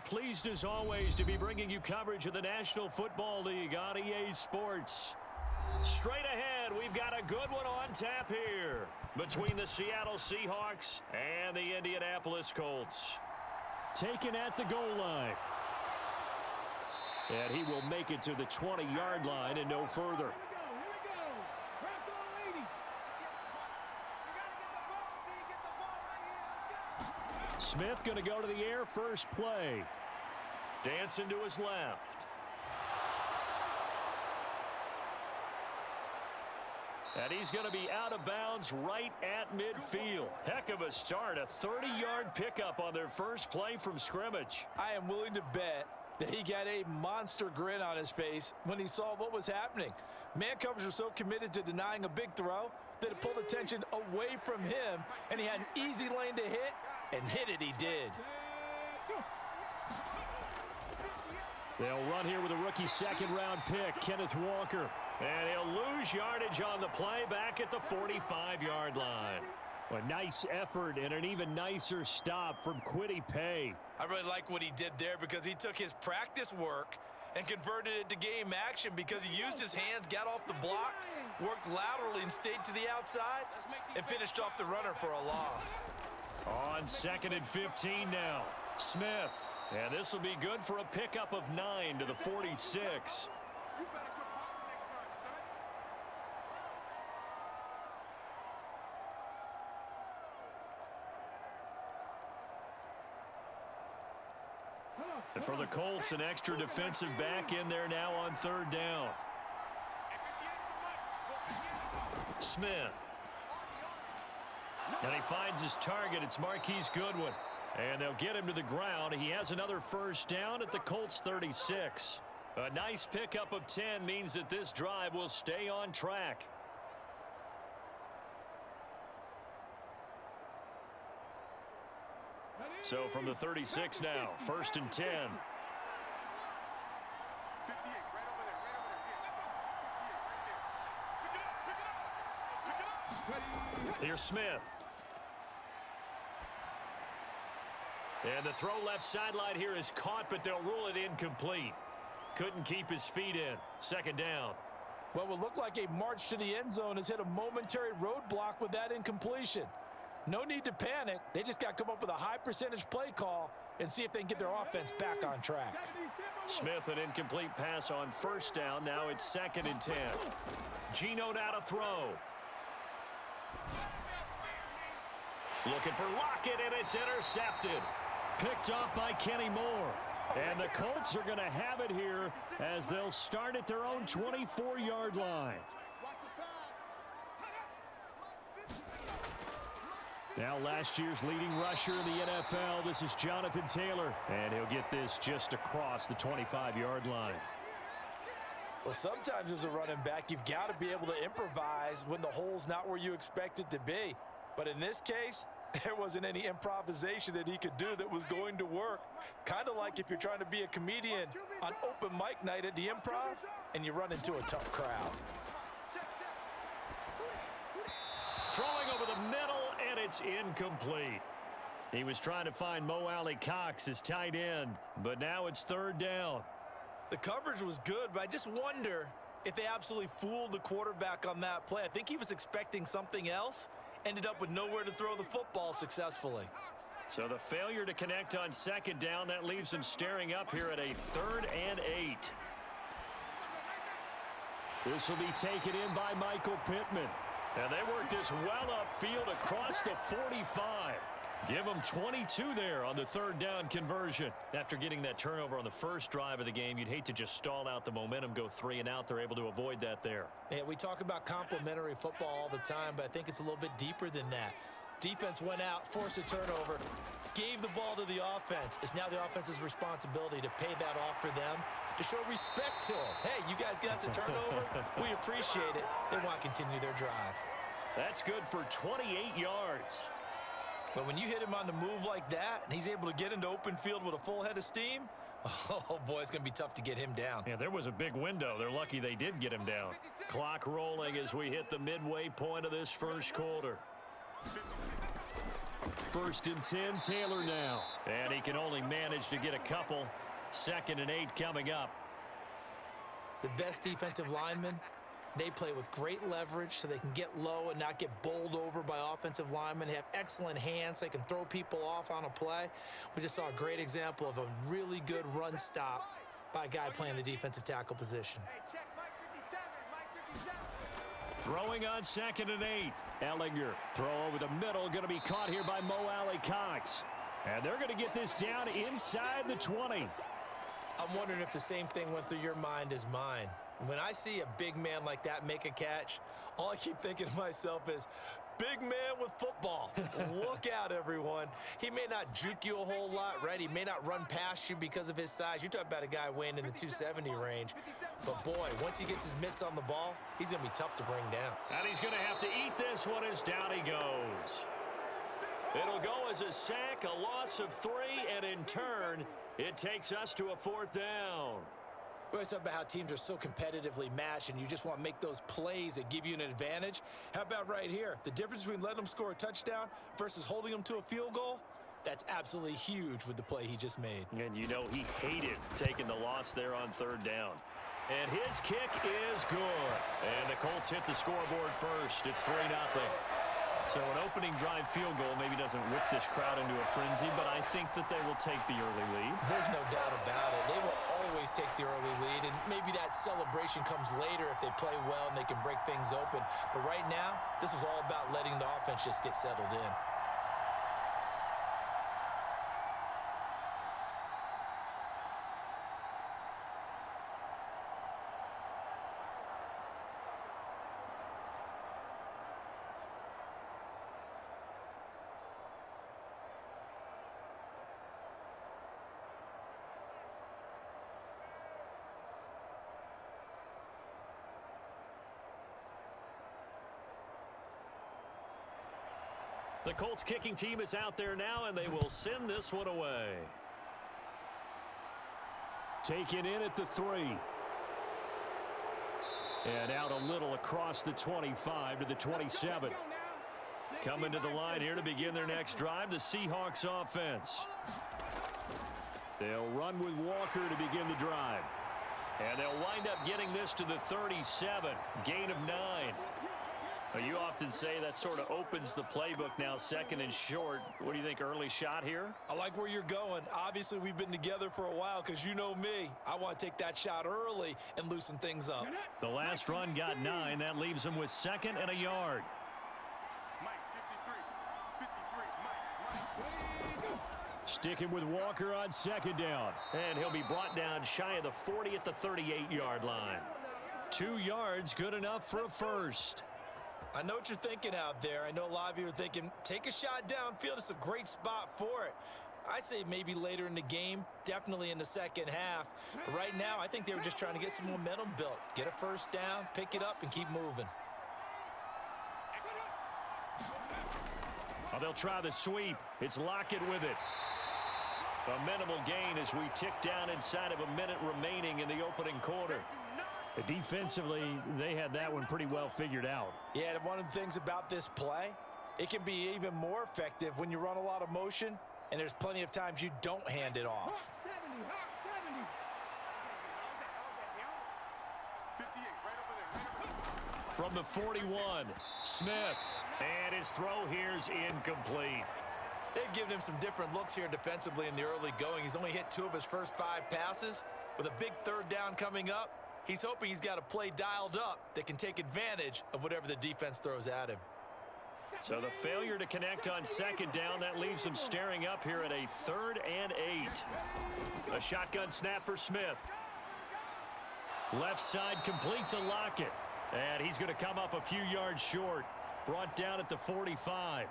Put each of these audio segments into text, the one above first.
pleased as always to be bringing you coverage of the National Football League on EA Sports. Straight ahead, we've got a good one on tap here between the Seattle Seahawks and the Indianapolis Colts. Taken at the goal line. And he will make it to the 20-yard line and no further. Smith going to go to the air first play. Dancing to his left. And he's going to be out of bounds right at midfield. Heck of a start, a 30-yard pickup on their first play from scrimmage. I am willing to bet that he got a monster grin on his face when he saw what was happening. Man coverage was so committed to denying a big throw that it pulled attention away from him, and he had an easy lane to hit, and hit it he did. They'll run here with a rookie second-round pick, Kenneth Walker. And he'll lose yardage on the play back at the 45-yard line. A nice effort and an even nicer stop from Kwity Paye. I really like what he did there because he took his practice work and converted it to game action because he used his hands, got off the block, worked laterally and stayed to the outside, and finished off the runner for a loss. On 2nd and 15 now, Smith. And this will be good for a pickup of 9 to the 46. And for the Colts, an extra defensive back in there now on 3rd down. Smith. And he finds his target. It's Marquise Goodwin. And they'll get him to the ground. He has another first down at the Colts 36. A nice pickup of 10 means that this drive will stay on track. So from the 36 now, 1st and 10. Here's Smith. And the throw left sideline here is caught, but they'll rule it incomplete. Couldn't keep his feet in. 2nd down. What would look like a march to the end zone has hit a momentary roadblock with that incompletion. No need to panic. They just got to come up with a high percentage play call and see if they can get their offense back on track. Smith, an incomplete pass on 1st down. Now it's 2nd and 10. Geno now to throw. Looking for Lockett, and it's intercepted. Picked off by Kenny Moore. And the Colts are going to have it here as they'll start at their own 24-yard line. Now last year's leading rusher in the NFL, this is Jonathan Taylor. And he'll get this just across the 25-yard line. Well, sometimes as a running back, you've got to be able to improvise when the hole's not where you expect it to be. But in this case, there wasn't any improvisation that he could do that was going to work. Kind of like if you're trying to be a comedian on open mic night at the Improv and you run into a tough crowd. Throwing over the middle, and it's incomplete. He was trying to find Mo Alley Cox, his tight end, but now it's 3rd down. The coverage was good, but I just wonder if they absolutely fooled the quarterback on that play. I think he was expecting something else, ended up with nowhere to throw the football successfully. So the failure to connect on 2nd down, that leaves him staring up here at a 3rd and 8. This will be taken in by Michael Pittman. And they work this well upfield across the 45. Give them 22 there on the 3rd down conversion. After getting that turnover on the first drive of the game, you'd hate to just stall out the momentum, go 3 and out. They're able to avoid that there. Yeah, we talk about complementary football all the time, but I think it's a little bit deeper than that. Defense went out, forced a turnover, gave the ball to the offense. It's now the offense's responsibility to pay that off for them, to show respect to them. Hey, you guys got us a turnover. We appreciate it. They want to continue their drive. That's good for 28 yards. But when you hit him on the move like that, and he's able to get into open field with a full head of steam, oh, boy, it's going to be tough to get him down. Yeah, there was a big window. They're lucky they did get him down. Clock rolling as we hit the midway point of this first quarter. First and 10, Taylor now. And he can only manage to get a couple. 2nd and 8 coming up. The best defensive linemen, they play with great leverage so they can get low and not get bowled over by offensive linemen. They have excellent hands. They can throw people off on a play. We just saw a great example of a really good run stop by a guy playing the defensive tackle position. Throwing on 2nd and 8. Ellinger, throw over the middle, going to be caught here by Mo Alley-Cox. And they're going to get this down inside the 20. I'm wondering if the same thing went through your mind as mine. When I see a big man like that make a catch, all I keep thinking to myself is, big man with football. Look out, everyone. He may not juke you a whole lot, right? He may not run past you because of his size. You're talking about a guy weighing in the 270 range. But, boy, once he gets his mitts on the ball, he's going to be tough to bring down. And he's going to have to eat this one as down he goes. It'll go as a sack, a loss of 3, and in turn, it takes us to a 4th down. We always talk about how teams are so competitively matched and you just want to make those plays that give you an advantage. How about right here? The difference between letting them score a touchdown versus holding them to a field goal, that's absolutely huge with the play he just made. And you know he hated taking the loss there on 3rd down. And his kick is good. And the Colts hit the scoreboard first. It's 3-0. So an opening drive field goal maybe doesn't whip this crowd into a frenzy, but I think that they will take the early lead. There's no doubt about it. They will always take the early lead, and maybe that celebration comes later if they play well and they can break things open. But right now, this is all about letting the offense just get settled in. The Colts kicking team is out there now, and they will send this one away. Taken in at the 3. And out a little across the 25 to the 27. Coming to the line here to begin their next drive, the Seahawks offense. They'll run with Walker to begin the drive. And they'll wind up getting this to the 37. Gain of 9. You often say that sort of opens the playbook now, 2nd and short. What do you think, early shot here? I like where you're going. Obviously, we've been together for a while because you know me. I want to take that shot early and loosen things up. The last run got 9. That leaves him with 2nd and a yard. Sticking with Walker on 2nd down. And he'll be brought down shy of the 40 at the 38-yard line. 2 yards, good enough for a first. I know what you're thinking out there. I know a lot of you are thinking, take a shot downfield. It's a great spot for it. I'd say maybe later in the game, definitely in the second half. But right now, I think they were just trying to get some momentum built. Get a first down, pick it up, and keep moving. Oh, they'll try the sweep. It's Lockett with it. A minimal gain as we tick down inside of a minute remaining in the opening quarter. Defensively, they had that one pretty well figured out. Yeah, and one of the things about this play, it can be even more effective when you run a lot of motion, and there's plenty of times you don't hand it off. From the 41, Smith. And his throw here's incomplete. They've given him some different looks here defensively in the early going. He's only hit 2 of his first 5 passes. With a big 3rd down coming up, he's hoping he's got a play dialed up that can take advantage of whatever the defense throws at him. So the failure to connect on 2nd down, that leaves him staring up here at a 3rd and 8. A shotgun snap for Smith. Left side complete to Lockett. And he's going to come up a few yards short. Brought down at the 45.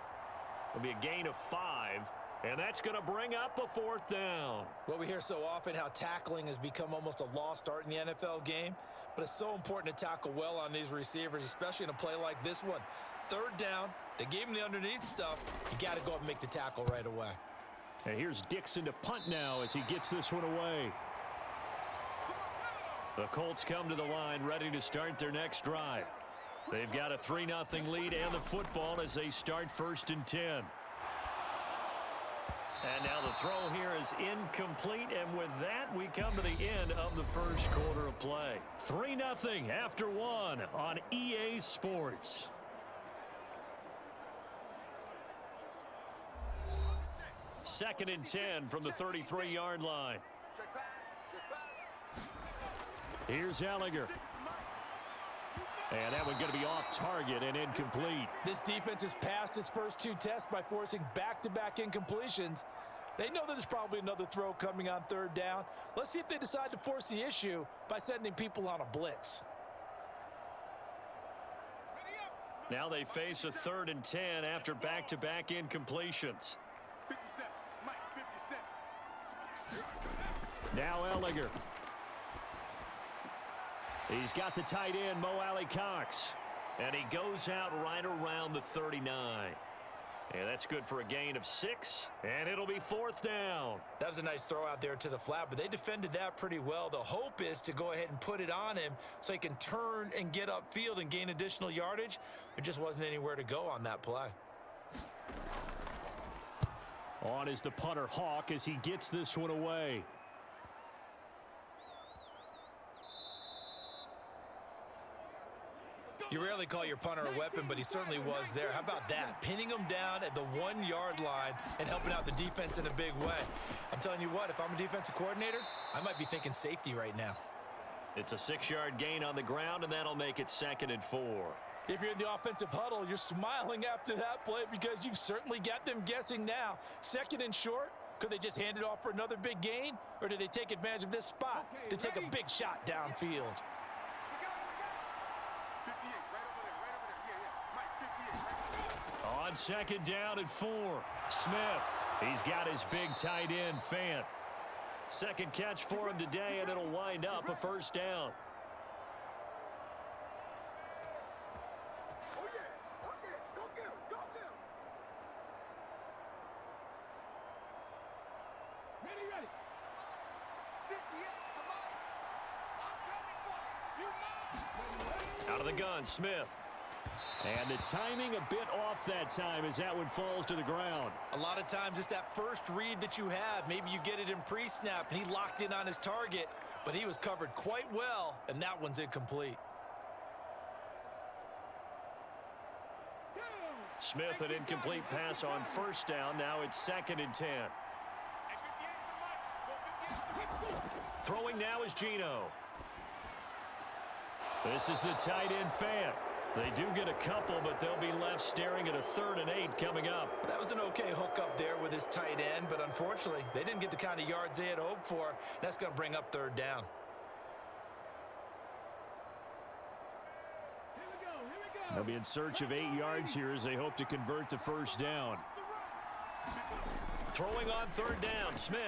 It'll be a gain of 5. And that's going to bring up a 4th down. Well, we hear so often how tackling has become almost a lost art in the NFL game. But it's so important to tackle well on these receivers, especially in a play like this one. 3rd down, they gave him the underneath stuff. You got to go up and make the tackle right away. And here's Dixon to punt now as he gets this one away. The Colts come to the line ready to start their next drive. They've got a 3-0 lead and the football as they start 1st and 10. And now the throw here is incomplete, and with that, we come to the end of the first quarter of play. 3-0 after one on EA Sports. Second and 10 from the 33-yard line. Here's Ellinger. And that one going to be off target and incomplete. This defense has passed its first two tests by forcing back-to-back incompletions. They know that there's probably another throw coming on third down. Let's see if they decide to force the issue by sending people on a blitz. Now they face a 3rd and 10 after back-to-back incompletions. 57, Mike, 57. Now Ellinger. He's got the tight end, Mo Alley-Cox. And he goes out right around the 39. And that's good for a gain of 6. And it'll be 4th down. That was a nice throw out there to the flat, but they defended that pretty well. The hope is to go ahead and put it on him so he can turn and get upfield and gain additional yardage. There just wasn't anywhere to go on that play. On is the punter, Hawk, as he gets this one away. You rarely call your punter a weapon, but he certainly was there. How about that? Pinning him down at the 1-yard line and helping out the defense in a big way. I'm telling you what, if I'm a defensive coordinator, I might be thinking safety right now. It's a 6-yard gain on the ground, and that'll make it 2nd and 4. If you're in the offensive huddle, you're smiling after that play because you've certainly got them guessing now. 2nd and short, could they just hand it off for another big gain? Or do they take advantage of this spot to take a big shot downfield? On 2nd down and 4, Smith. He's got his big tight end, Fant. Second catch for him today, and it'll wind up a 1st down. Out of the gun, Smith. And the timing a bit off that time as that one falls to the ground. A lot of times it's that first read that you have. Maybe you get it in pre-snap, and he locked in on his target, but he was covered quite well, and that one's incomplete. Smith, an incomplete pass on 1st down. Now it's 2nd and 10. Throwing now is Geno. This is the tight end, Fant. They do get a couple, but they'll be left staring at a 3rd and 8 coming up. That was an okay hook up there with his tight end, but unfortunately, they didn't get the kind of yards they had hoped for. That's going to bring up 3rd down. They'll be in search of 8 yards here as they hope to convert the 1st down. Throwing on 3rd down, Smith.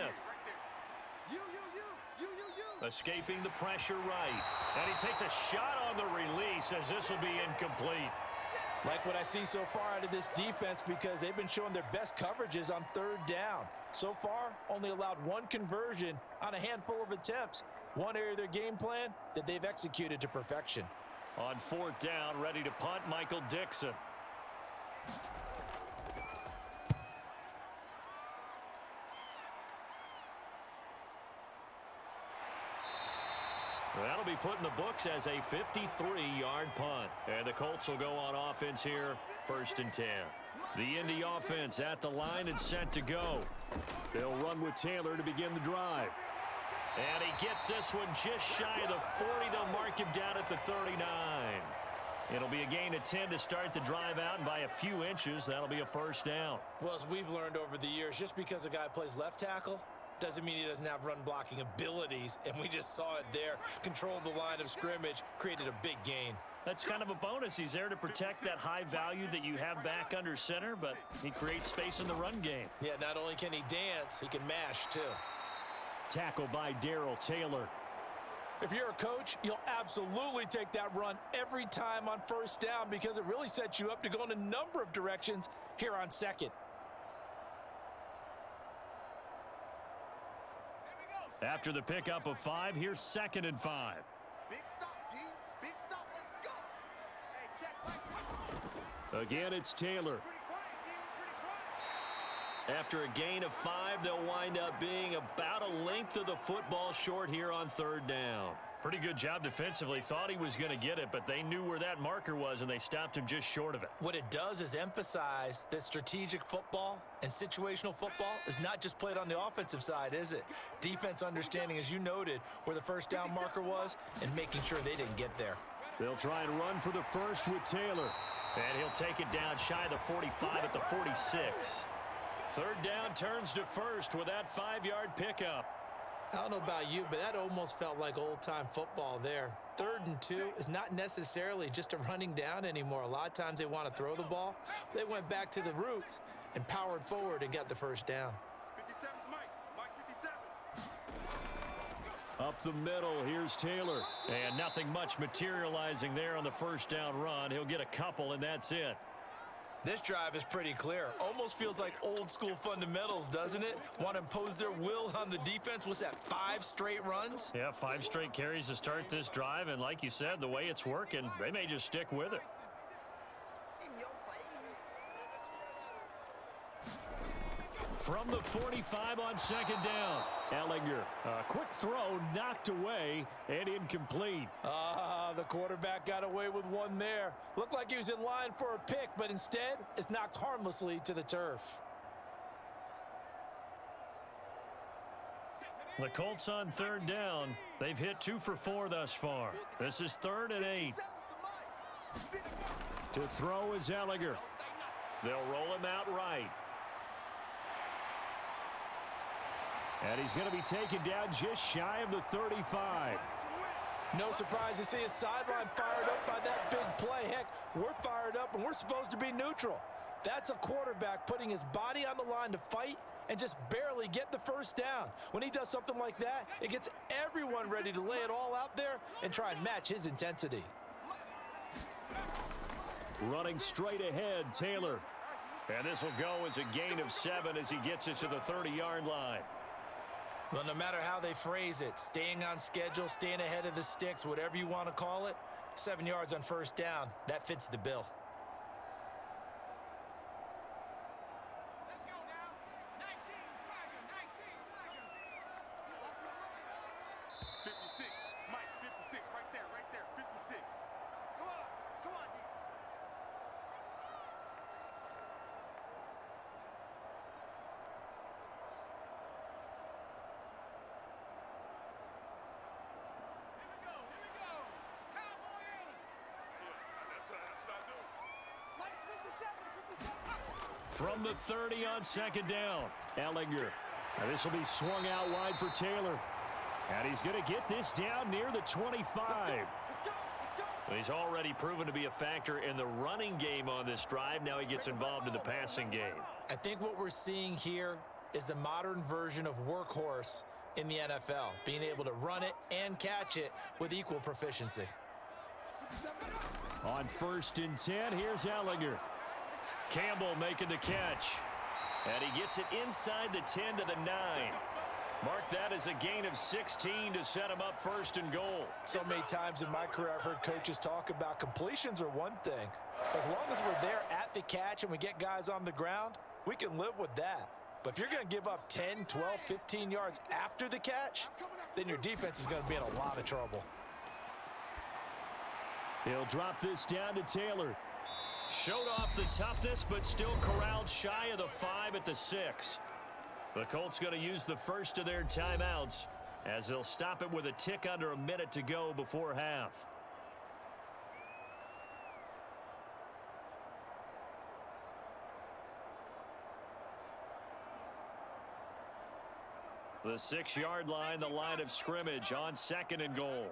Escaping the pressure right. And he takes a shot on the release as this will be incomplete. Like what I see so far out of this defense because they've been showing their best coverages on 3rd down. So far, only allowed 1 conversion on a handful of attempts. One area of their game plan that they've executed to perfection. On 4th down, ready to punt, Michael Dixon. That'll be put in the books as a 53-yard punt. And the Colts will go on offense here, 1st and 10. The Indy offense at the line and set to go. They'll run with Taylor to begin the drive. And he gets this one just shy of the 40. They'll mark him down at the 39. It'll be a gain of 10 to start the drive out, and by a few inches, that'll be a 1st down. Well, as we've learned over the years, just because a guy plays left tackle doesn't mean he doesn't have run blocking abilities, and we just saw it there. Controlled the line of scrimmage, created a big gain. That's kind of a bonus. He's there to protect that high value that you have back under center, but he creates space in the run game. Yeah, not only can he dance, he can mash too. Tackle by Darrell Taylor. If you're a coach, you'll absolutely take that run every time on 1st down because it really sets you up to go in a number of directions here on 2nd. After the pickup of 5, here's 2nd and 5. Big stop, D. Big stop. Let's go. Hey, check. Again, it's Taylor. After a gain of 5, they'll wind up being about a length of the football short here on 3rd down. Pretty good job defensively. Thought he was going to get it, but they knew where that marker was, and they stopped him just short of it. What it does is emphasize that strategic football and situational football is not just played on the offensive side, is it? Defense understanding, as you noted, where the 1st down marker was and making sure they didn't get there. They'll try and run for the first with Taylor. And he'll take it down shy of the 45 at the 46. 3rd down turns to first with that 5-yard pickup. I don't know about you, but that almost felt like old-time football there. 3rd and 2 is not necessarily just a running down anymore. A lot of times they want to throw the ball. They went back to the roots and powered forward and got the 1st down. 57's Mike. Mike 57. Up the middle, here's Taylor. And nothing much materializing there on the 1st down run. He'll get a couple, and that's it. This drive is pretty clear. Almost feels like old school fundamentals, doesn't it? Want to impose their will on the defense. What's that, 5 straight runs? Yeah, 5 straight carries to start this drive, and like you said, the way it's working, they may just stick with it. In your face. From the 45 on 2nd down, Ellinger, a quick throw knocked away and incomplete. The quarterback got away with one there. Looked like he was in line for a pick, but instead, it's knocked harmlessly to the turf. The Colts on 3rd down. They've hit 2 for 4 thus far. This is 3rd and 8. To throw is Ellinger. They'll roll him out right. And he's going to be taken down just shy of the 35. No surprise to see his sideline fired up by that big play. Heck, we're fired up and we're supposed to be neutral. That's a quarterback putting his body on the line to fight and just barely get the 1st down. When he does something like that, it gets everyone ready to lay it all out there and try and match his intensity. Running straight ahead, Taylor. And this will go as a gain of 7 as he gets it to the 30-yard line. Well, no matter how they phrase it, staying on schedule, staying ahead of the sticks, whatever you want to call it, 7 yards on 1st down, that fits the bill. Let's go now. 19, Tiger, 19, Tiger. 56, Mike, 56, right there, 56. Come on, D. From the 30 on 2nd down, Ellinger. Now this will be swung out wide for Taylor. And he's going to get this down near the 25. He's already proven to be a factor in the running game on this drive. Now he gets involved in the passing game. I think what we're seeing here is the modern version of workhorse in the NFL, being able to run it and catch it with equal proficiency. On 1st and 10, here's Ellinger. Campbell making the catch. And he gets it inside the 10 to the 9. Mark that as a gain of 16 to set him up 1st and goal. So many times in my career I've heard coaches talk about completions are one thing. But as long as we're there at the catch and we get guys on the ground, we can live with that. But if you're going to give up 10, 12, 15 yards after the catch, then your defense is going to be in a lot of trouble. He'll drop this down to Taylor. Showed off the toughness, but still corralled shy of the 5 at the 6. The Colts going to use the first of their timeouts as they'll stop it with a tick under a minute to go before half. The 6-yard line, the line of scrimmage on 2nd and goal.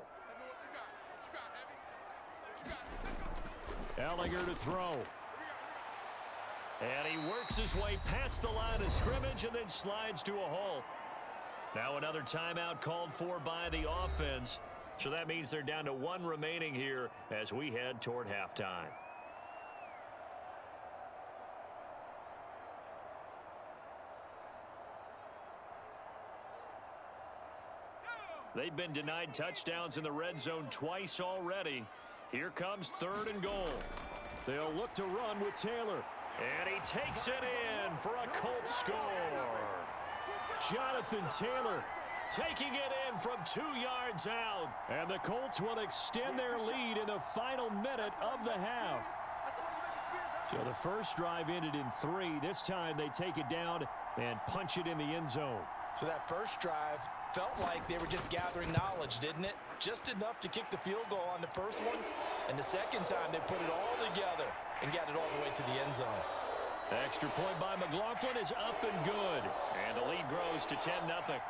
Ellinger to throw. And he works his way past the line of scrimmage and then slides to a halt. Now another timeout called for by the offense. So that means they're down to 1 remaining here as we head toward halftime. They've been denied touchdowns in the red zone twice already. Here comes 3rd and goal. They'll look to run with Taylor. And he takes it in for a Colts score. Jonathan Taylor taking it in from 2 yards out. And the Colts will extend their lead in the final minute of the half. So the first drive ended in 3. This time they take it down and punch it in the end zone. So that first drive felt like they were just gathering knowledge, didn't it? Just enough to kick the field goal on the first one. And the second time they put it all together and got it all the way to the end zone. Extra point by McLaughlin is up and good. And the lead grows to 10-0.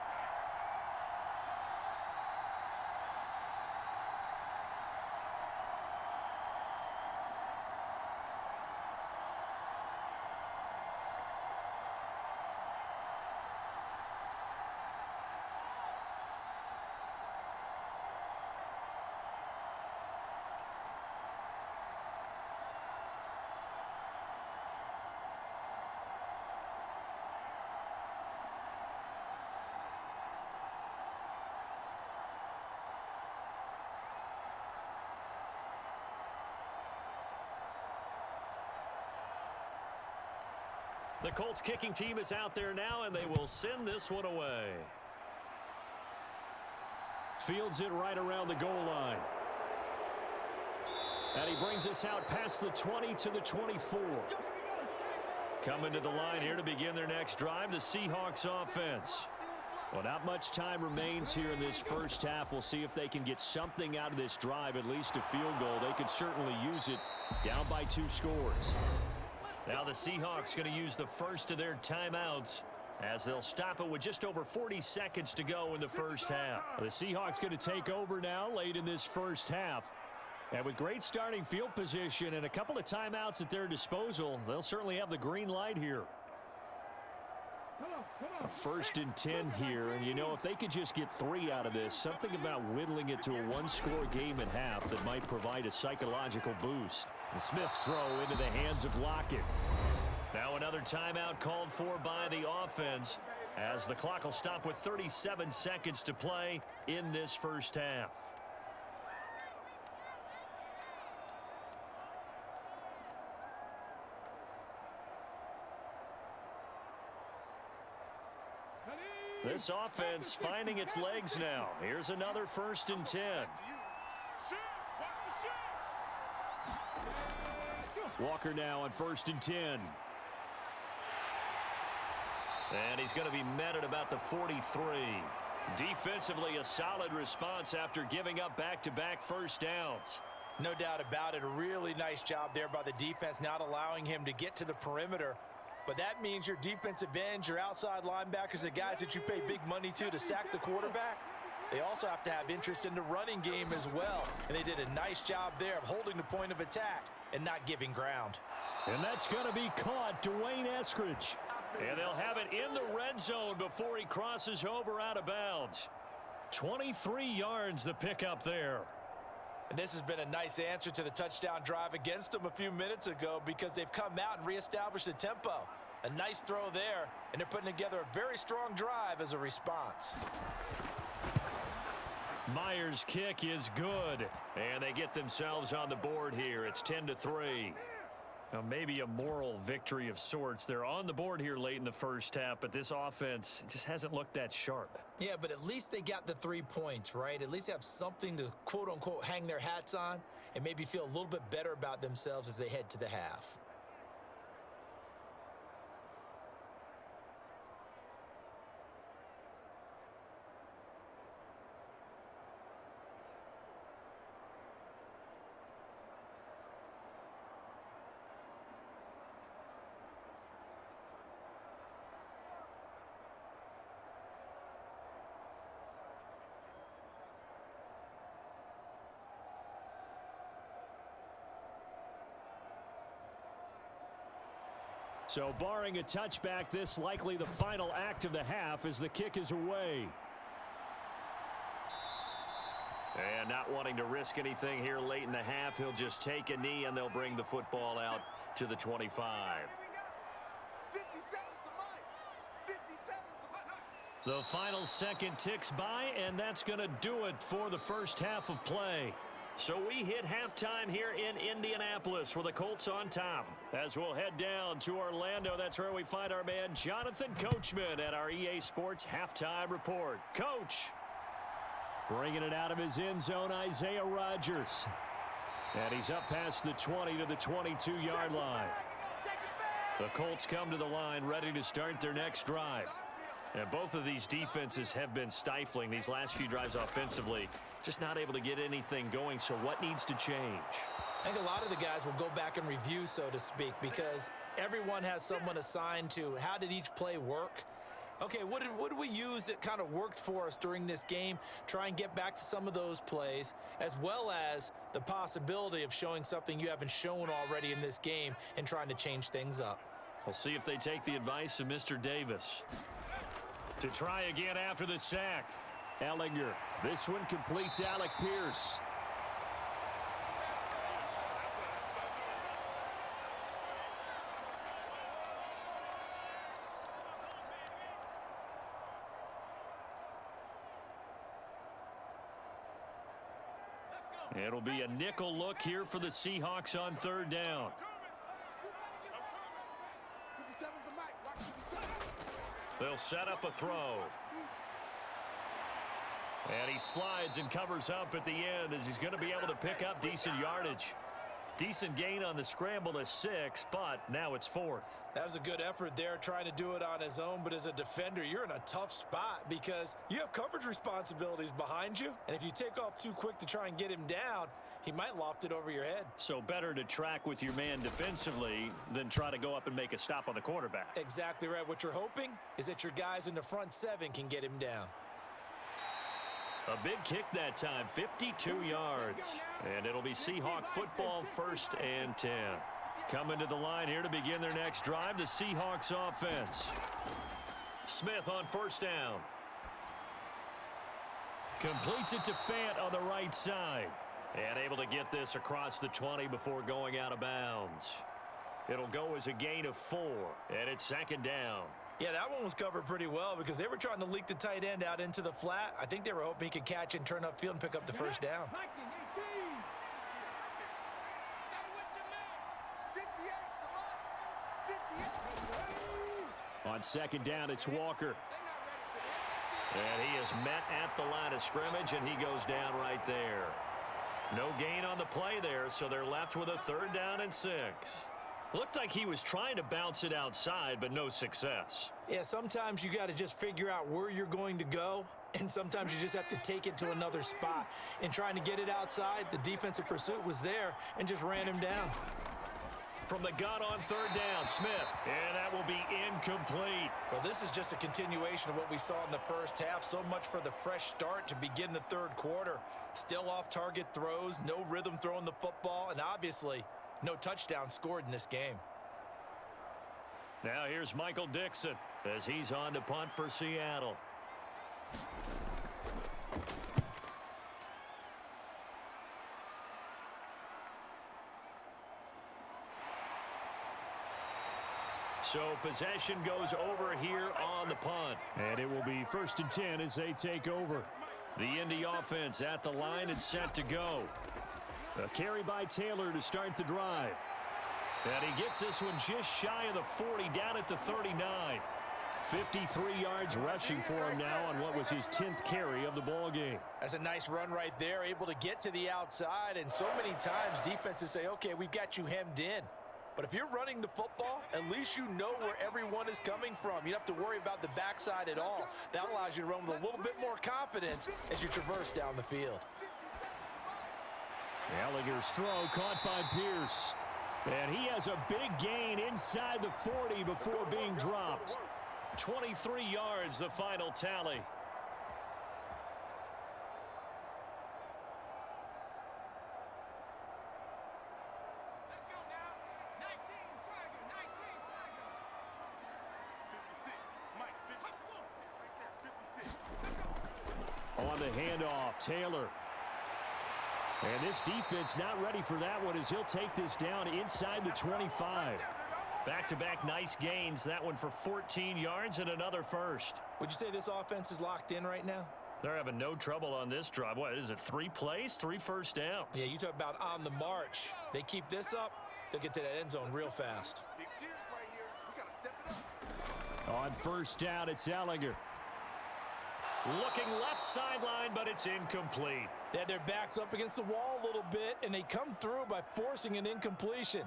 The Colts kicking team is out there now, and they will send this one away. Fields it right around the goal line. And he brings us out past the 20 to the 24. Coming to the line here to begin their next drive, the Seahawks offense. Well, not much time remains here in this first half. We'll see if they can get something out of this drive, at least a field goal. They could certainly use it down by 2 scores. Now the Seahawks going to use the first of their timeouts as they'll stop it with just over 40 seconds to go in the first half. The Seahawks going to take over now late in this first half. And with great starting field position and a couple of timeouts at their disposal, they'll certainly have the green light here. A 1st and 10 here, and you know, if they could just get 3 out of this, something about whittling it to a 1-score game at half that might provide a psychological boost. And Smith's throw into the hands of Lockett. Now another timeout called for by the offense as the clock will stop with 37 seconds to play in this first half. This offense finding its legs now. Here's another 1st and 10. Walker now on 1st and 10. And he's going to be met at about the 43. Defensively, a solid response after giving up back-to-back first downs. No doubt about it. A really nice job there by the defense, not allowing him to get to the perimeter. But that means your defensive ends, your outside linebackers, the guys that you pay big money to sack the quarterback, they also have to have interest in the running game as well. And they did a nice job there of holding the point of attack and not giving ground. And that's going to be caught, Dwayne Eskridge. And they'll have it in the red zone before he crosses over out of bounds. 23 yards the pickup there. And this has been a nice answer to the touchdown drive against them a few minutes ago because they've come out and reestablished the tempo. A nice throw there, and they're putting together a very strong drive as a response. Myers' kick is good, and they get themselves on the board here. It's 10-3. Now, maybe a moral victory of sorts. They're on the board here late in the first half, but this offense just hasn't looked that sharp. Yeah, but at least they got the 3 points, right? At least they have something to, quote-unquote, hang their hats on and maybe feel a little bit better about themselves as they head to the half. So barring a touchback, this likely the final act of the half as the kick is away. And not wanting to risk anything here late in the half, he'll just take a knee and they'll bring the football out to the 25. The final second ticks by, and that's going to do it for the first half of play. So we hit halftime here in Indianapolis with the Colts on top. As we'll head down to Orlando, that's where we find our man Jonathan Coachman at our EA Sports Halftime Report. Coach, bringing it out of his end zone, Isaiah Rodgers. And he's up past the 20 to the 22-yard line. The Colts come to the line ready to start their next drive. And both of these defenses have been stifling these last few drives offensively. Just not able to get anything going, so what needs to change? I think a lot of the guys will go back and review, so to speak, because everyone has someone assigned to how did each play work. Okay, what did we use that kind of worked for us during this game? Try and get back to some of those plays, as well as the possibility of showing something you haven't shown already in this game and trying to change things up. We'll see if they take the advice of Mr. Davis. To try again after the sack. Ellinger. This one completes Alec Pierce. It'll be a nickel look here for the Seahawks on third down. They'll set up a throw. And he slides and covers up at the end as he's going to be able to pick up decent yardage. Decent gain on the scramble to 6, but now it's 4th. That was a good effort there, trying to do it on his own, but as a defender, you're in a tough spot because you have coverage responsibilities behind you, and if you take off too quick to try and get him down, he might loft it over your head. So better to track with your man defensively than try to go up and make a stop on the quarterback. Exactly right. What you're hoping is that your guys in the front 7 can get him down. A big kick that time, 52 yards. And it'll be Seahawk football, 1st and 10. Coming to the line here to begin their next drive, the Seahawks offense. Smith on 1st down. Completes it to Fant on the right side. And able to get this across the 20 before going out of bounds. It'll go as a gain of 4, and it's 2nd down. Yeah, that one was covered pretty well because they were trying to leak the tight end out into the flat. I think they were hoping he could catch and turn upfield and pick up the 1st down. On 2nd down, it's Walker. And he is met at the line of scrimmage, and he goes down right there. No gain on the play there, so they're left with a 3rd down and 6. Looked like he was trying to bounce it outside, but no success. Yeah, sometimes you got to just figure out where you're going to go, and sometimes you just have to take it to another spot. And trying to get it outside, the defensive pursuit was there and just ran him down. From the gun on 3rd down, Smith, and that will be incomplete. Well, this is just a continuation of what we saw in the first half. So much for the fresh start to begin the 3rd quarter. Still off-target throws, no rhythm throwing the football, and obviously no touchdown scored in this game. Now here's Michael Dixon as he's on to punt for Seattle. So possession goes over here on the punt. And it will be 1st and 10 as they take over. The Indy offense at the line and set to go. A carry by Taylor to start the drive. And he gets this one just shy of the 40, down at the 39. 53 yards rushing for him now on what was his 10th carry of the ball game. That's a nice run right there, able to get to the outside. And so many times defenses say, okay, we've got you hemmed in. But if you're running the football, at least you know where everyone is coming from. You don't have to worry about the backside at all. That allows you to run with a little bit more confidence as you traverse down the field. Ellinger's throw caught by Pierce. And he has a big gain inside the 40 before being dropped. 23 yards, the final tally. On the handoff, Taylor. And this defense not ready for that one as he'll take this down inside the 25. Back-to-back nice gains. That one for 14 yards and another 1st. Would you say this offense is locked in right now? They're having no trouble on this drive. What is it, 3 plays, 3 first downs? Yeah, you talk about on the march. They keep this up, they'll get to that end zone real fast. Big series right here. We got to step it up. On first down, it's Ellinger. Looking left sideline, but it's incomplete. They had their backs up against the wall a little bit, and they come through by forcing an incompletion.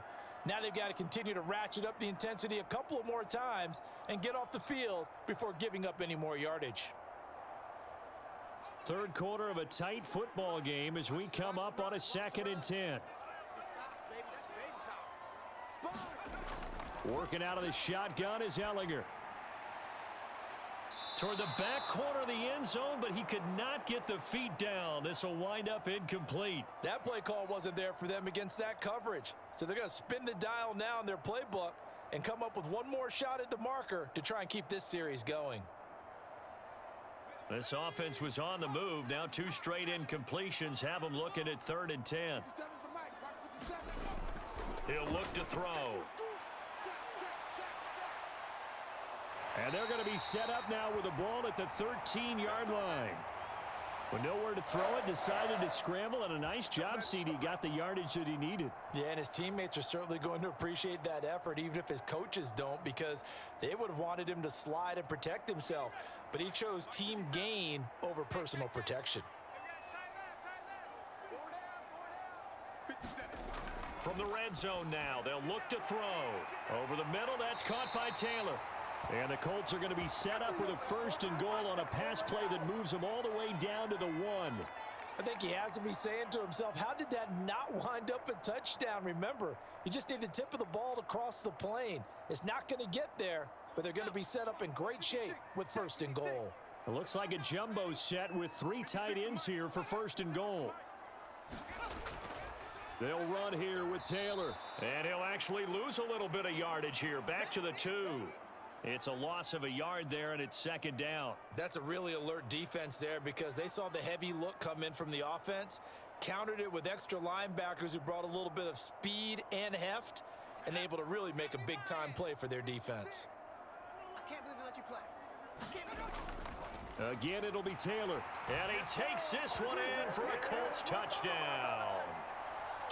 Now they've got to continue to ratchet up the intensity a couple of more times and get off the field before giving up any more yardage. Third quarter of a tight football game as we come up on a 2nd and 10. Working out of the shotgun is Ellinger. Toward the back corner of the end zone, but he could not get the feet down. This will wind up incomplete. That play call wasn't there for them against that coverage. So they're going to spin the dial now in their playbook and come up with one more shot at the marker to try and keep this series going. This offense was on the move. Now 2 straight incompletions have them looking at 3rd and 10. He'll look to throw. And they're going to be set up now with the ball at the 13-yard line. With nowhere to throw it, decided to scramble, and a nice job, CD. Got the yardage that he needed. Yeah, and his teammates are certainly going to appreciate that effort, even if his coaches don't, because they would have wanted him to slide and protect himself. But he chose team gain over personal protection. From the red zone now, they'll look to throw. Over the middle, that's caught by Taylor. And the Colts are going to be set up with a 1st and goal on a pass play that moves them all the way down to the 1. I think he has to be saying to himself, how did that not wind up a touchdown? Remember, you just need the tip of the ball to cross the plane. It's not going to get there, but they're going to be set up in great shape with 1st and goal. It looks like a jumbo set with 3 tight ends here for 1st and goal. They'll run here with Taylor, and he'll actually lose a little bit of yardage here, back to the 2. It's a loss of a yard there, and it's 2nd down. That's a really alert defense there because they saw the heavy look come in from the offense, countered it with extra linebackers who brought a little bit of speed and heft, and able to really make a big-time play for their defense. I can't believe they let you play. Again, it'll be Taylor, and he takes this one in for a Colts touchdown.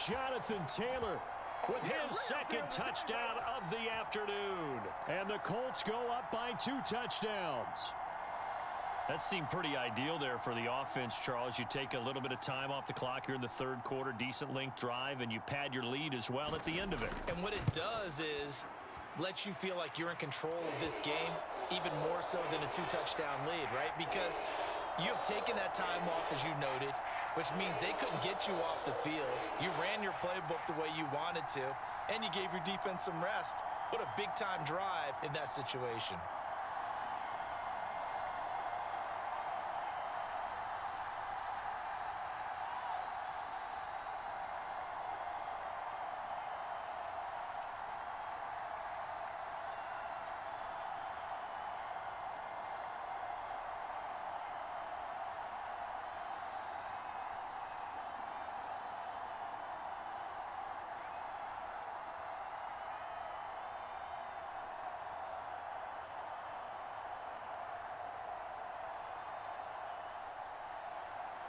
Jonathan Taylor with his 2nd touchdown of the afternoon. And the Colts go up by 2 touchdowns. That seemed pretty ideal there for the offense, Charles. You take a little bit of time off the clock here in the 3rd quarter, decent length drive, and you pad your lead as well at the end of it. And what it does is let you feel like you're in control of this game, even more so than a 2-touchdown lead, right? Because you have taken that time off, as you noted, which means they couldn't get you off the field. You ran your playbook the way you wanted to, and you gave your defense some rest. What a big-time drive in that situation.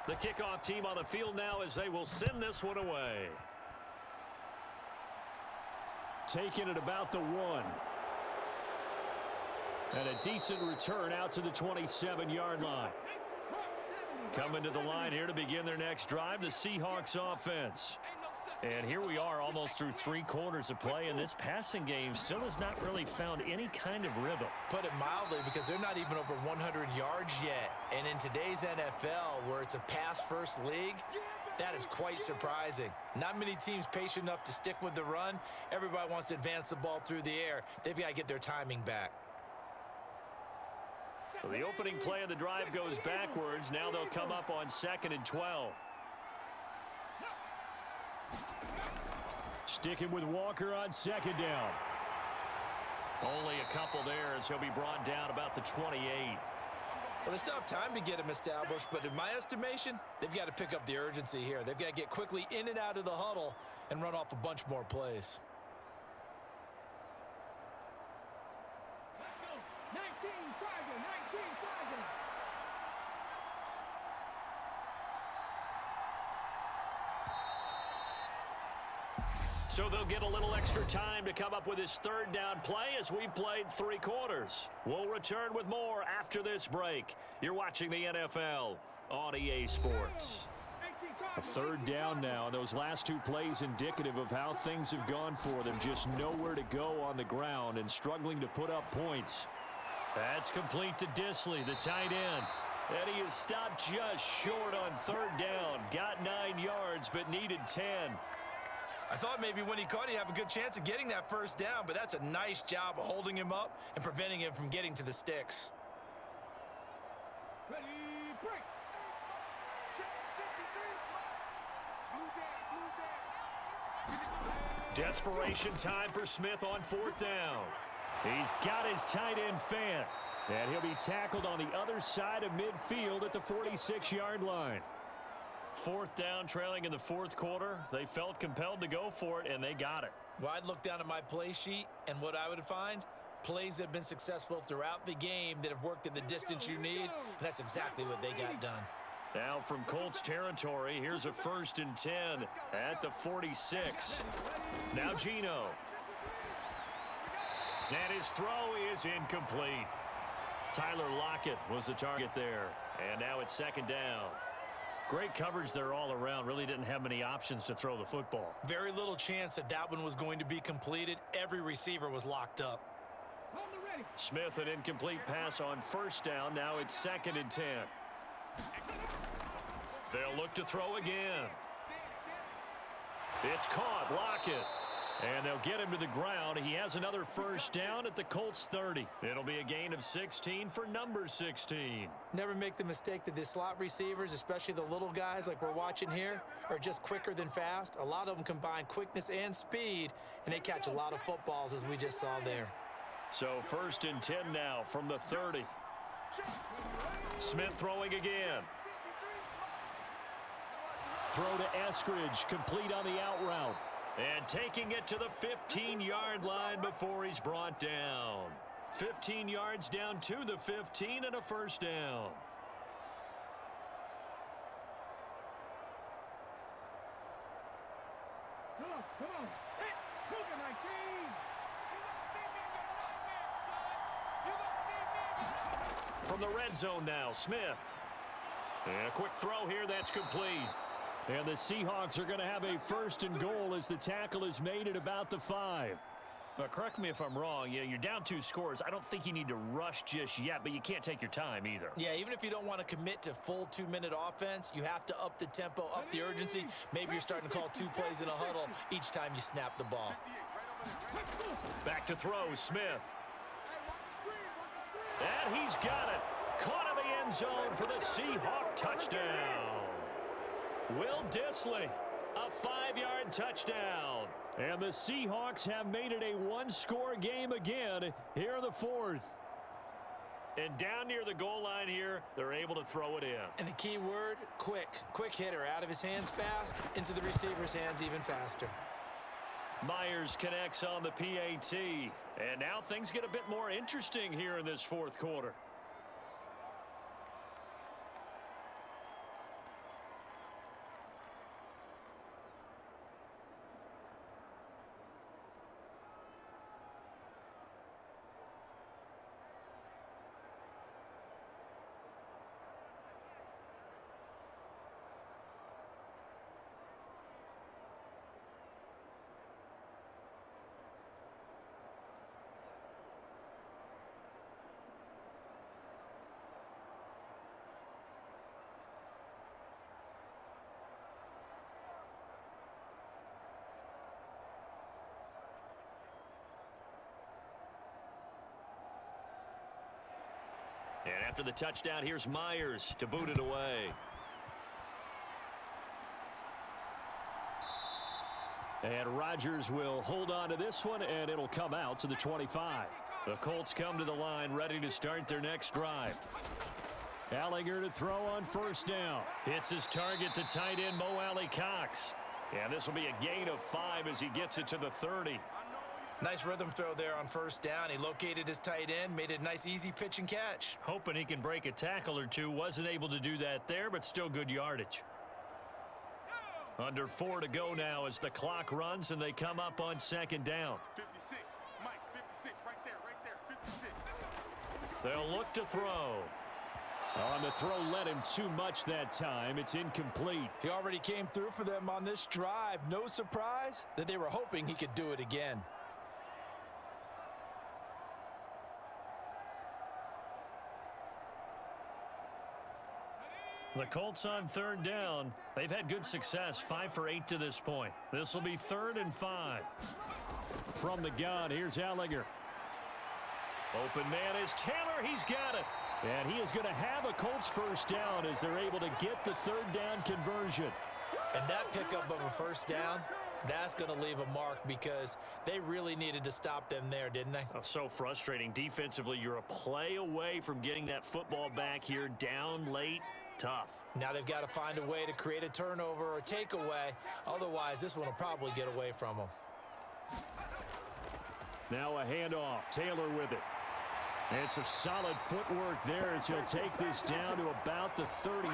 The kickoff team on the field now as they will send this one away. Taking it about the 1. And a decent return out to the 27-yard line. Coming to the line here to begin their next drive, the Seahawks offense. And here we are almost through 3 quarters of play, and this passing game still has not really found any kind of rhythm. Put it mildly, because they're not even over 100 yards yet. And in today's NFL, where it's a pass-first league, that is quite surprising. Not many teams patient enough to stick with the run. Everybody wants to advance the ball through the air. They've got to get their timing back. So the opening play of the drive goes backwards. Now they'll come up on 2nd and 12. Sticking with Walker on 2nd down. Only a couple there as he'll be brought down about the 28. Well, they still have time to get him established, but in my estimation, they've got to pick up the urgency here. They've got to get quickly in and out of the huddle and run off a bunch more plays. So they'll get a little extra time to come up with his third down play as we've played 3 quarters. We'll return with more after this break. You're watching the NFL on EA Sports. A third down now, and those last 2 plays indicative of how things have gone for them. Just nowhere to go on the ground and struggling to put up points. That's complete to Disley, the tight end. And he is stopped just short on third down. Got 9 yards, but needed 10. I thought maybe when he caught, he'd have a good chance of getting that first down, but that's a nice job of holding him up and preventing him from getting to the sticks. Ready, break. Check 53. Desperation time for Smith on 4th down. He's got his tight end fan, and he'll be tackled on the other side of midfield at the 46-yard line. 4th down, trailing in the 4th quarter. They felt compelled to go for it, and they got it. Well, I'd look down at my play sheet, and what I would find, plays that have been successful throughout the game that have worked at the distance you need, and that's exactly what they got done. Now from Colts territory, here's a 1st and 10 at the 46. Now Geno. And his throw is incomplete. Tyler Lockett was the target there. And now it's 2nd down. Great coverage there all around. Really didn't have many options to throw the football. Very little chance that that one was going to be completed. Every receiver was locked up. Smith, an incomplete pass on 1st down. Now it's 2nd and 10. They'll look to throw again. It's caught. Lockett. And they'll get him to the ground. He has another 1st down at the Colts 30. It'll be a gain of 16 for number 16. Never make the mistake that the slot receivers, especially the little guys like we're watching here, are just quicker than fast. A lot of them combine quickness and speed, and they catch a lot of footballs, as we just saw there. So 1st and 10 now from the 30. Smith throwing again. Throw to Eskridge, complete on the out route. And taking it to the 15-yard line before he's brought down. 15 yards down to the 15 and a 1st down. Come on. Hey, moving like these. From the red zone now, Smith. And a quick throw here, that's complete. And the Seahawks are going to have a 1st and goal as the tackle is made at about the 5. But correct me if I'm wrong. You're down 2 scores. I don't think you need to rush just yet, but you can't take your time either. Yeah, even if you don't want to commit to full 2-minute offense, you have to up the tempo, up the urgency. Maybe you're starting to call 2 plays in a huddle each time you snap the ball. Back to throw, Smith. And he's got it. Caught in the end zone for the Seahawk touchdown. Will Disley, a 5-yard touchdown. And the Seahawks have made it a 1-score game again here in the 4th. And down near the goal line here, they're able to throw it in. And the key word, quick. Quick hitter, out of his hands fast, into the receiver's hands even faster. Myers connects on the PAT. And now things get a bit more interesting here in this 4th quarter. And after the touchdown, here's Myers to boot it away. And Rodgers will hold on to this one, and it'll come out to the 25. The Colts come to the line, ready to start their next drive. Allinger to throw on 1st down. Hits his target, the tight end, Mo Alley-Cox. And this will be a gain of 5 as he gets it to the 30. Nice rhythm throw there on 1st down. He located his tight end, made it a nice, easy pitch and catch. Hoping he can break a tackle or two. Wasn't able to do that there, but still good yardage. Under 4 to go now as the clock runs and they come up on second down. 56. Mike, 56. Right there, 56. They'll look to throw. On the throw led him too much that time. It's incomplete. He already came through for them on this drive. No surprise that they were hoping he could do it again. The Colts on third down. They've had good success, 5 for 8 to this point. This will be 3rd and 5. From the gun, here's Ellinger. Open man is Taylor. He's got it. And he is going to have a Colts first down as they're able to get the 3rd down conversion. And that pickup of a first down, that's going to leave a mark because they really needed to stop them there, didn't they? Oh, so frustrating. Defensively, you're a play away from getting that football back here, down late. Tough. Now they've got to find a way to create a turnover or takeaway. Otherwise, this one will probably get away from them. Now a handoff. Taylor with it. And some solid footwork there as he'll take this down to about the 38.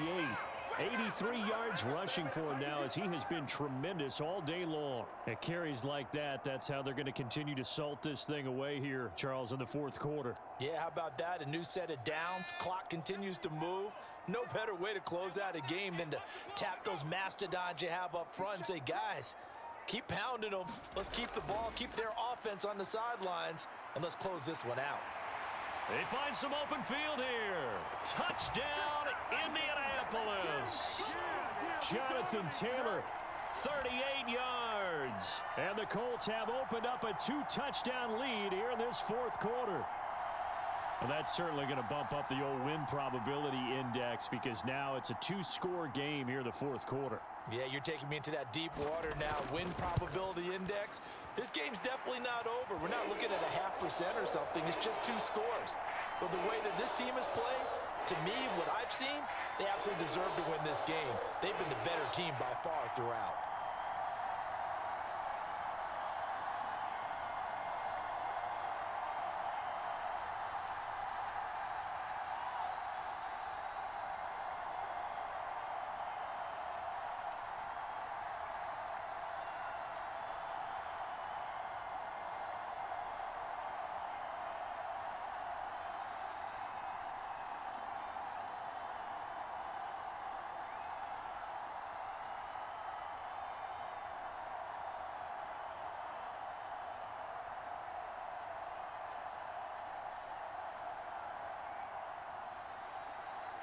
83 yards rushing for him now as he has been tremendous all day long. At carries like that, that's how they're going to continue to salt this thing away here, Charles, in the 4th quarter. Yeah, how about that? A new set of downs. Clock continues to move. No better way to close out a game than to tap those mastodons you have up front and say, guys, keep pounding them. Let's keep the ball, keep their offense on the sidelines, and let's close this one out. They find some open field here. Touchdown, Indianapolis. Jonathan Taylor, 38 yards. And the Colts have opened up a 2-touchdown lead here in this 4th quarter. Well, that's certainly going to bump up the old win probability index because now it's a 2-score game here in the 4th quarter. Yeah, you're taking me into that deep water now. Win probability index. This game's definitely not over. We're not looking at a 0.5% or something. It's just 2 scores. But the way that this team has played, to me, what I've seen, they absolutely deserve to win this game. They've been the better team by far throughout.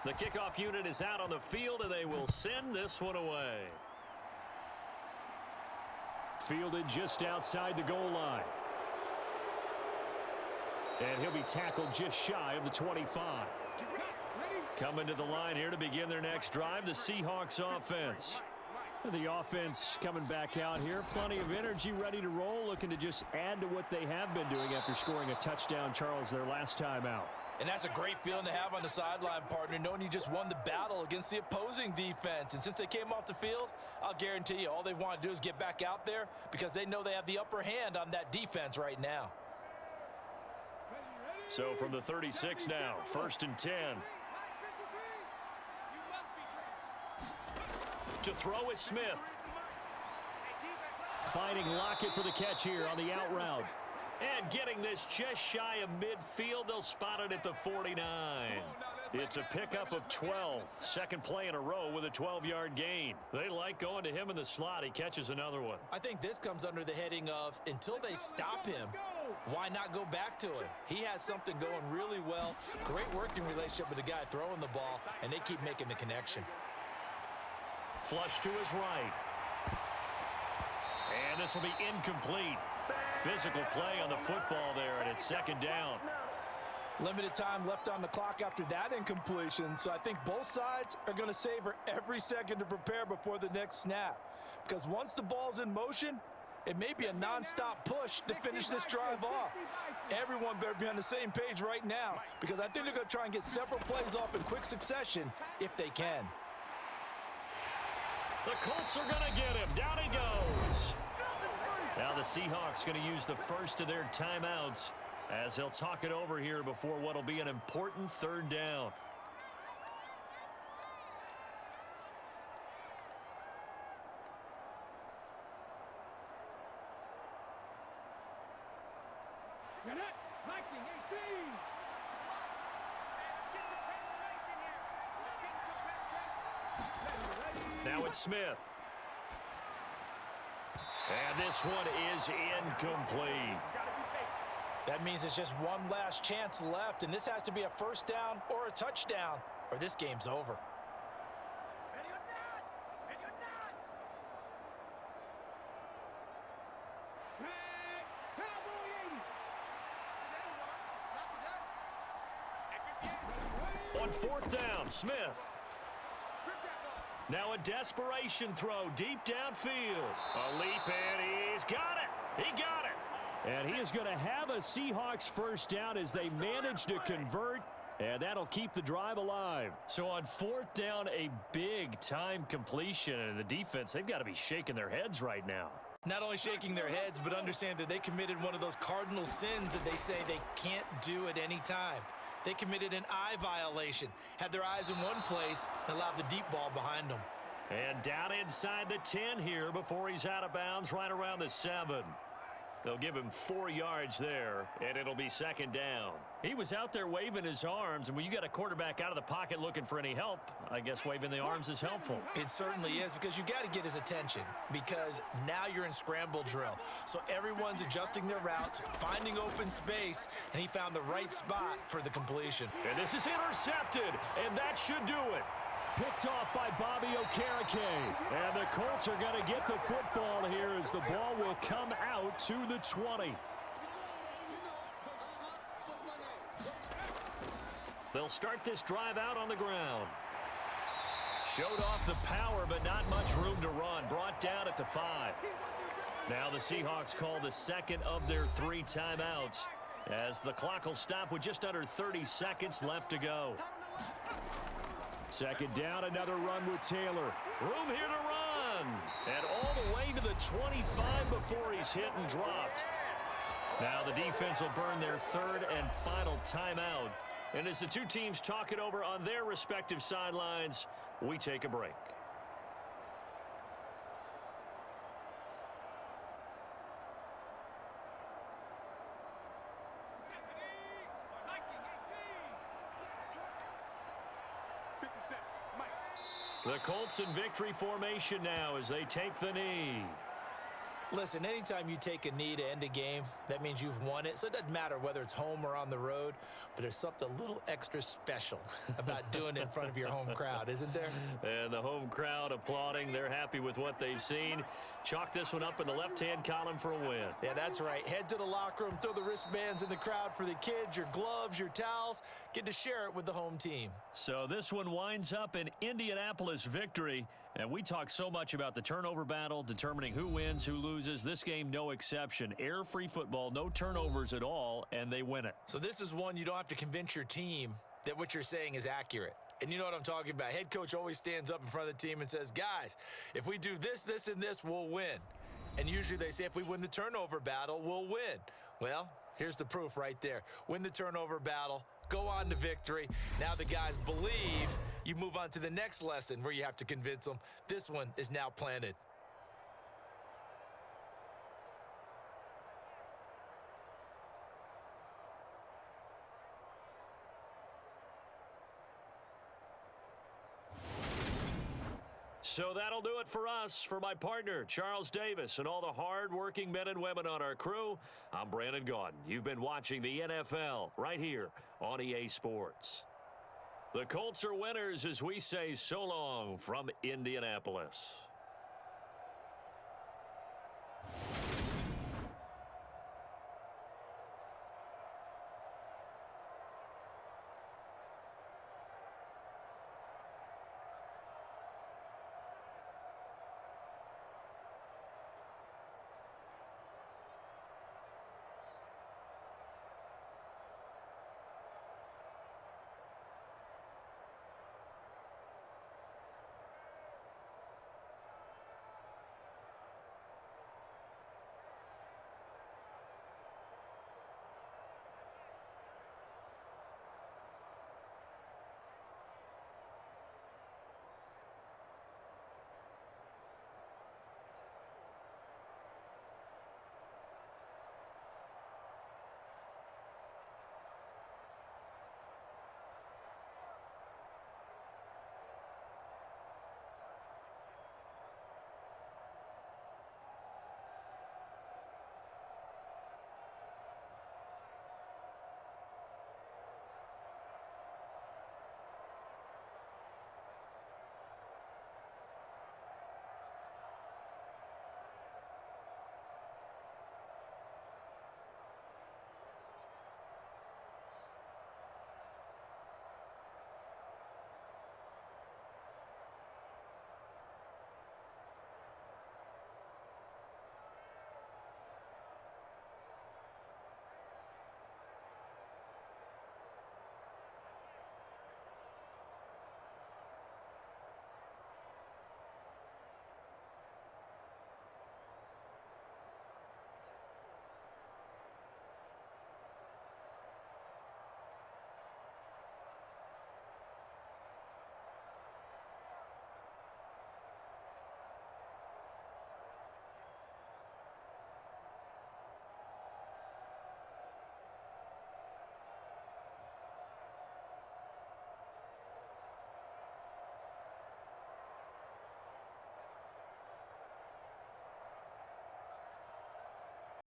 The kickoff unit is out on the field, and they will send this one away. Fielded just outside the goal line. And he'll be tackled just shy of the 25. Coming to the line here to begin their next drive, the Seahawks offense. The offense coming back out here. Plenty of energy, ready to roll, looking to just add to what they have been doing after scoring a touchdown, Charles, their last time out. And that's a great feeling to have on the sideline, partner, knowing you just won the battle against the opposing defense. And since they came off the field, I'll guarantee you all they want to do is get back out there because they know they have the upper hand on that defense right now. So from the 36 now, 1st and 10. To throw is Smith. Finding Lockett for the catch here on the out route. And getting this just shy of midfield, they'll spot it at the 49. It's a pickup of 12. Second play in a row with a 12-yard gain. They like going to him in the slot. He catches another one. I think this comes under the heading of until they stop him, why not go back to him? He has something going really well. Great working relationship with the guy throwing the ball, and they keep making the connection. Flush to his right. And this will be incomplete. Physical play on the football there, and it's 2nd down. Limited time left on the clock after that incompletion, so I think both sides are going to savor every second to prepare before the next snap. Because once the ball's in motion, it may be a nonstop push to finish this drive off. Everyone better be on the same page right now, because I think they're going to try and get several plays off in quick succession if they can. The Colts are going to get him. Down he goes. Now the Seahawks going to use the first of their timeouts as they'll talk it over here before what will be an important 3rd down. Now it's Smith. And this one is incomplete. That means it's just one last chance left, and this has to be a first down or a touchdown, or this game's over. On fourth down, Smith. Now a desperation throw deep downfield. A leap, and he's got it. He got it. And he is going to have a Seahawks first down as they manage to convert, and that'll keep the drive alive. So on fourth down, a big-time completion, and the defense, they've got to be shaking their heads right now. Not only shaking their heads, but understand that they committed one of those cardinal sins that they say they can't do at any time. They committed an eye violation, had their eyes in one place, and allowed the deep ball behind them. And down inside the 10 here before he's out of bounds, right around the 7. They'll give him 4 yards there, and it'll be second down. He was out there waving his arms, and when you got a quarterback out of the pocket looking for any help, I guess waving the arms is helpful. It certainly is, because you got to get his attention, because now you're in scramble drill. So everyone's adjusting their routes, finding open space, and he found the right spot for the completion. And this is intercepted, and that should do it. Picked off by Bobby Okereke. And the Colts are going to get the football here as the ball will come out to the 20. They'll start this drive out on the ground. Showed off the power, but not much room to run. Brought down at the 5. Now the Seahawks call the second of their 3 timeouts as the clock will stop with just under 30 seconds left to go. Second down, another run with Taylor. Room here to run. And all the way to the 25 before he's hit and dropped. Now the defense will burn their 3rd and final timeout. And as the two teams talk it over on their respective sidelines, we take a break. The Colts in victory formation now as they take the knee. Listen, anytime you take a knee to end a game, that means you've won it. So it doesn't matter whether it's home or on the road, but there's something a little extra special about doing it in front of your home crowd, isn't there? And the home crowd applauding. They're happy with what they've seen. Chalk this one up in the left-hand column for a win. Yeah, that's right. Head to the locker room, throw the wristbands in the crowd for the kids, your gloves, your towels. Get to share it with the home team. So this one winds up in Indianapolis victory. And we talk so much about the turnover battle, determining who wins, who loses. This game, no exception. Air-free football, no turnovers at all, and they win it. So this is one you don't have to convince your team that what you're saying is accurate. And you know what I'm talking about. Head coach always stands up in front of the team and says, guys, if we do this, this, and this, we'll win. And usually they say if we win the turnover battle, we'll win. Well, here's the proof right there. Win the turnover battle, go on to victory. Now the guys believe. You move on to the next lesson where you have to convince them. This one is now planted. So that'll do it for us. For my partner, Charles Davis, and all the hard-working men and women on our crew, I'm Brandon Gaudin. You've been watching the NFL right here on EA Sports. The Colts are winners as we say so long from Indianapolis.